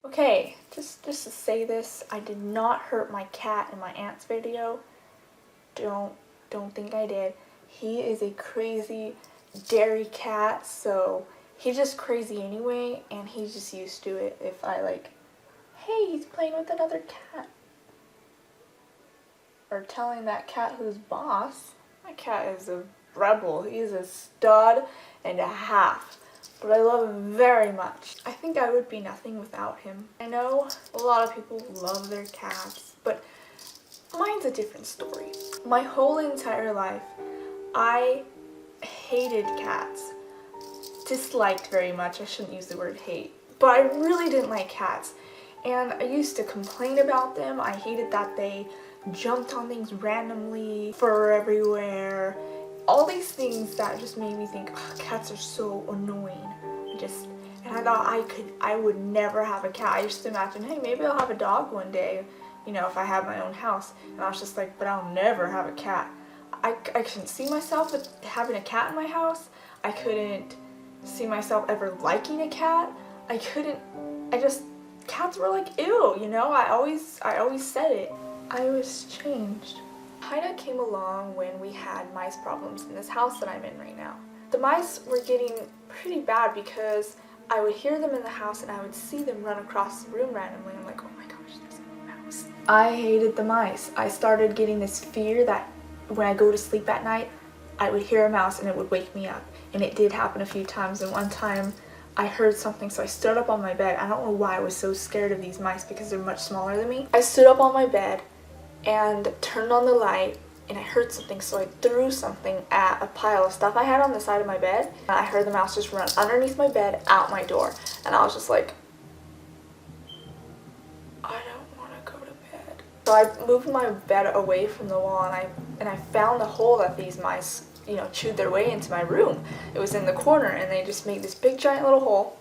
Okay, just to say this, I did not hurt my cat in my aunt's video. Don't think I did. He is a crazy dairy cat, so he's just crazy anyway, and he's just used to it if I hey, he's playing with another cat. Or telling that cat who's boss. My cat is a rebel. He is a stud and a half. But I love him very much. I think I would be nothing without him. I know a lot of people love their cats, but mine's a different story. My whole entire life, I hated cats. Disliked very much. I shouldn't use the word hate. But I really didn't like cats. And I used to complain about them. I hated that they jumped on things randomly, fur everywhere. All these things that just made me think, oh, cats are so annoying. And I thought I would never have a cat. I used to imagine, hey, maybe I'll have a dog one day, you know, if I have my own house. And I was just like, but I'll never have a cat. I couldn't see myself with having a cat in my house. I couldn't see myself ever liking a cat. Cats were like, ew, you know, I always said it. I was changed. Kinda came along when we had mice problems in this house that I'm in right now. The mice were getting pretty bad because I would hear them in the house and I would see them run across the room randomly. I'm like, oh my gosh, there's a mouse. I hated the mice. I started getting this fear that when I go to sleep at night, I would hear a mouse and it would wake me up. And it did happen a few times, and one time I heard something, so I stood up on my bed. I don't know why I was so scared of these mice because they're much smaller than me. I stood up on my bed and turned on the light, and I heard something, so I threw something at a pile of stuff I had on the side of my bed. And I heard the mouse just run underneath my bed out my door, and I was just like, I don't want to go to bed. So I moved my bed away from the wall, and I found the hole that these mice, you know, chewed their way into my room. It was in the corner, and they just made this big giant little hole.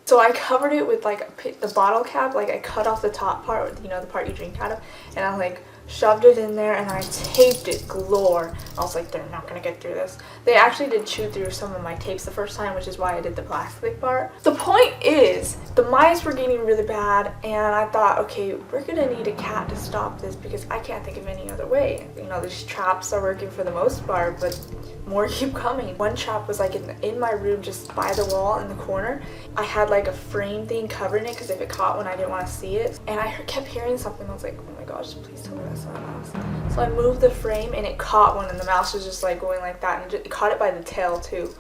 So I covered it with the bottle cap, I cut off the top part, you know, the part you drink out of, and I shoved it in there and I taped it galore. I was like, they're not gonna get through this. They actually did chew through some of my tapes the first time, which is why I did the plastic part. The point is, the mice were getting really bad, and I thought, okay, we're gonna need a cat to stop this because I can't think of any other way. You know, these traps are working for the most part, but more keep coming. One trap was in my room, just by the wall in the corner. I had a frame thing covering it because if it caught one, I didn't want to see it. And I kept hearing something. I was like, oh my gosh, please tell me that's not a mouse. So I moved the frame and it caught one, and the mouse was just going like that, and it caught it by the tail too.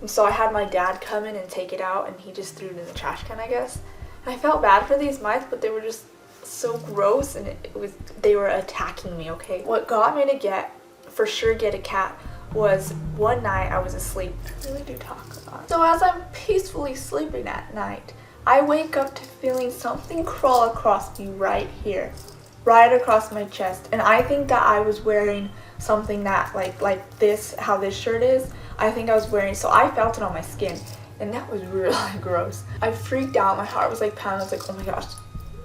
And so I had my dad come in and take it out, and he just threw it in the trash can, I guess. And I felt bad for these mice, but they were just so gross, and they were attacking me, okay? What got me to for sure get a cat was one night I was asleep. I really do talk a lot. So as I'm peacefully sleeping at night, I wake up to feeling something crawl across me right here, right across my chest. And I think that I was wearing something that like this, how this shirt is. I think I was wearing, so I felt it on my skin, and that was really gross. I freaked out. My heart was pounding. I was like, oh my gosh,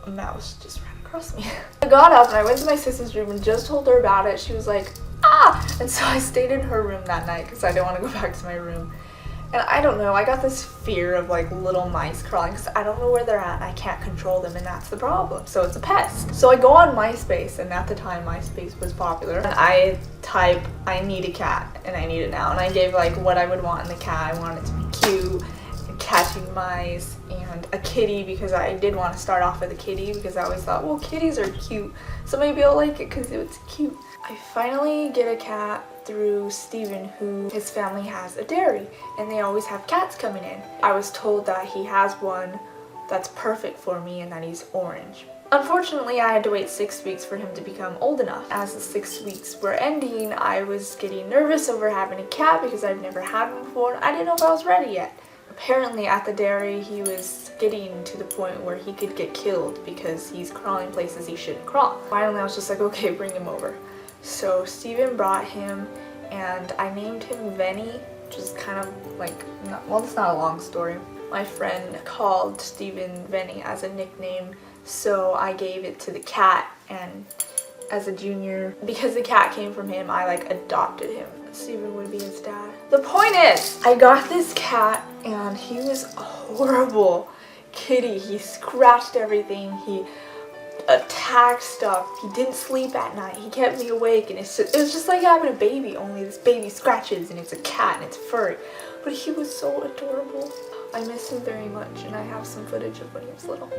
a mouse just ran across me. I got up and I went to my sister's room and just told her about it. She was like, ah! And so I stayed in her room that night because I didn't want to go back to my room. And I don't know, I got this fear of little mice crawling because I don't know where they're at and I can't control them, and that's the problem. So it's a pest. So I go on MySpace, and at the time MySpace was popular, and I type, I need a cat and I need it now. And I gave what I would want in the cat. I want it to be cute and catching mice and a kitty, because I did want to start off with a kitty because I always thought, well, kitties are cute, so maybe I'll like it because it's cute. I finally get a cat through Steven, who his family has a dairy and they always have cats coming in. I was told that he has one that's perfect for me and that he's orange. Unfortunately, I had to wait 6 weeks for him to become old enough. As the 6 weeks were ending, I was getting nervous over having a cat because I've never had one before, and I didn't know if I was ready yet. Apparently at the dairy, he was getting to the point where he could get killed because he's crawling places he shouldn't crawl. Finally, I was just like, okay, bring him over. So Steven brought him, and I named him Venny, which is kind of well, it's not a long story. My friend called Steven Venny as a nickname, so I gave it to the cat, and as a junior, because the cat came from him, I adopted him. Steven would be his dad. The point is, I got this cat, and he was horrible. kitty. He scratched everything. He attacked stuff. He didn't sleep at night. He kept me awake, and it was just like having a baby, only this baby scratches and it's a cat and it's furry. But he was so adorable. I miss him very much, and I have some footage of when he was little.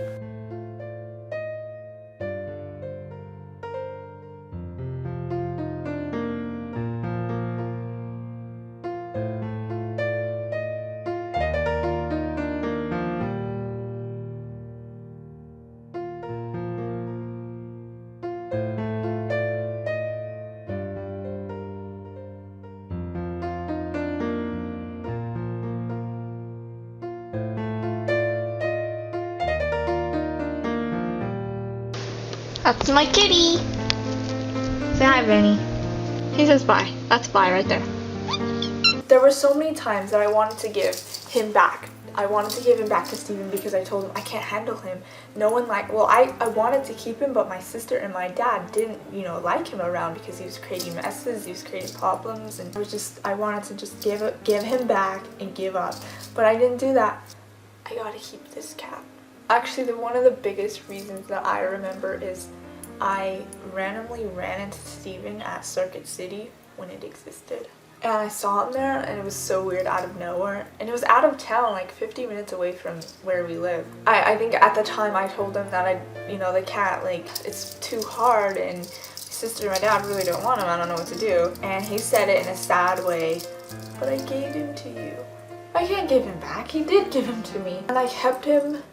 That's my kitty. Say hi, Benny. He says bye. That's bye right there. There were so many times that I wanted to give him back. I wanted to give him back to Steven because I told him I can't handle him. No one I wanted to keep him, but my sister and my dad didn't, like him around because he was creating messes, he was creating problems, and I wanted to just give him back and give up. But I didn't do that. I gotta keep this cat. Actually, one of the biggest reasons that I remember is I randomly ran into Steven at Circuit City when it existed. And I saw him there, and it was so weird, out of nowhere. And it was out of town, like 50 minutes away from where we live. I think at the time I told him that the cat, it's too hard, and my sister and my dad really don't want him, I don't know what to do. And he said it in a sad way, but I gave him to you. I can't give him back, he did give him to me. And I kept him.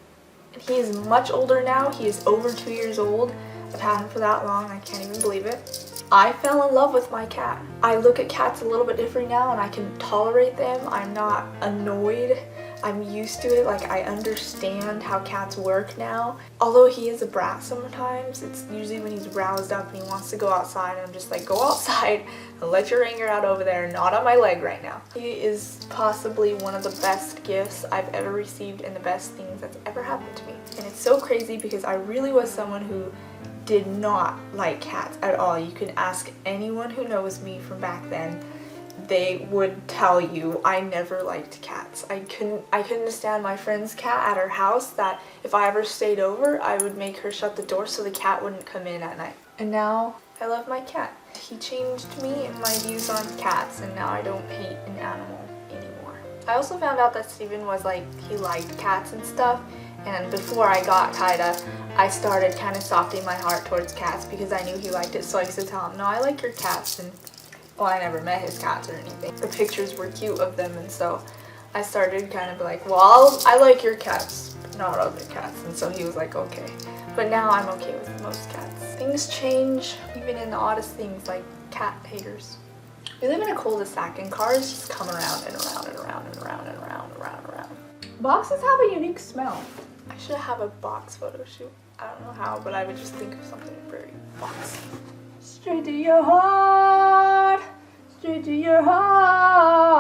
He is much older now. He is over 2 years old. I've had him for that long. I can't even believe it. I fell in love with my cat. I look at cats a little bit different now, and I can tolerate them. I'm not annoyed. I'm used to it. I understand how cats work now. Although he is a brat sometimes, it's usually when he's roused up and he wants to go outside, and I'm just like, go outside and let your anger out over there, not on my leg right now. He is possibly one of the best gifts I've ever received and the best things that's ever happened to me. And it's so crazy because I really was someone who did not like cats at all. You can ask anyone who knows me from back then. They would tell you I never liked cats. I couldn't stand my friend's cat at her house, that if I ever stayed over, I would make her shut the door so the cat wouldn't come in at night. And now I love my cat. He changed me and my views on cats, and now I don't hate an animal anymore. I also found out that Steven he liked cats and stuff, and before I got Kiduh, I started kind of softening my heart towards cats because I knew he liked it, so I used to tell him, no, I like your cats. And well, I never met his cats or anything. The pictures were cute of them, and so I started kind of well, I like your cats, not other cats. And so he was like, okay. But now I'm okay with most cats. Things change, even in the oddest things, like cat haters. We live in a cul-de-sac, and cars just come around and around and around and around and around and around and around. Boxes have a unique smell. I should have a box photo shoot. I don't know how, but I would just think of something very boxy. Straight to your heart, straight to your heart.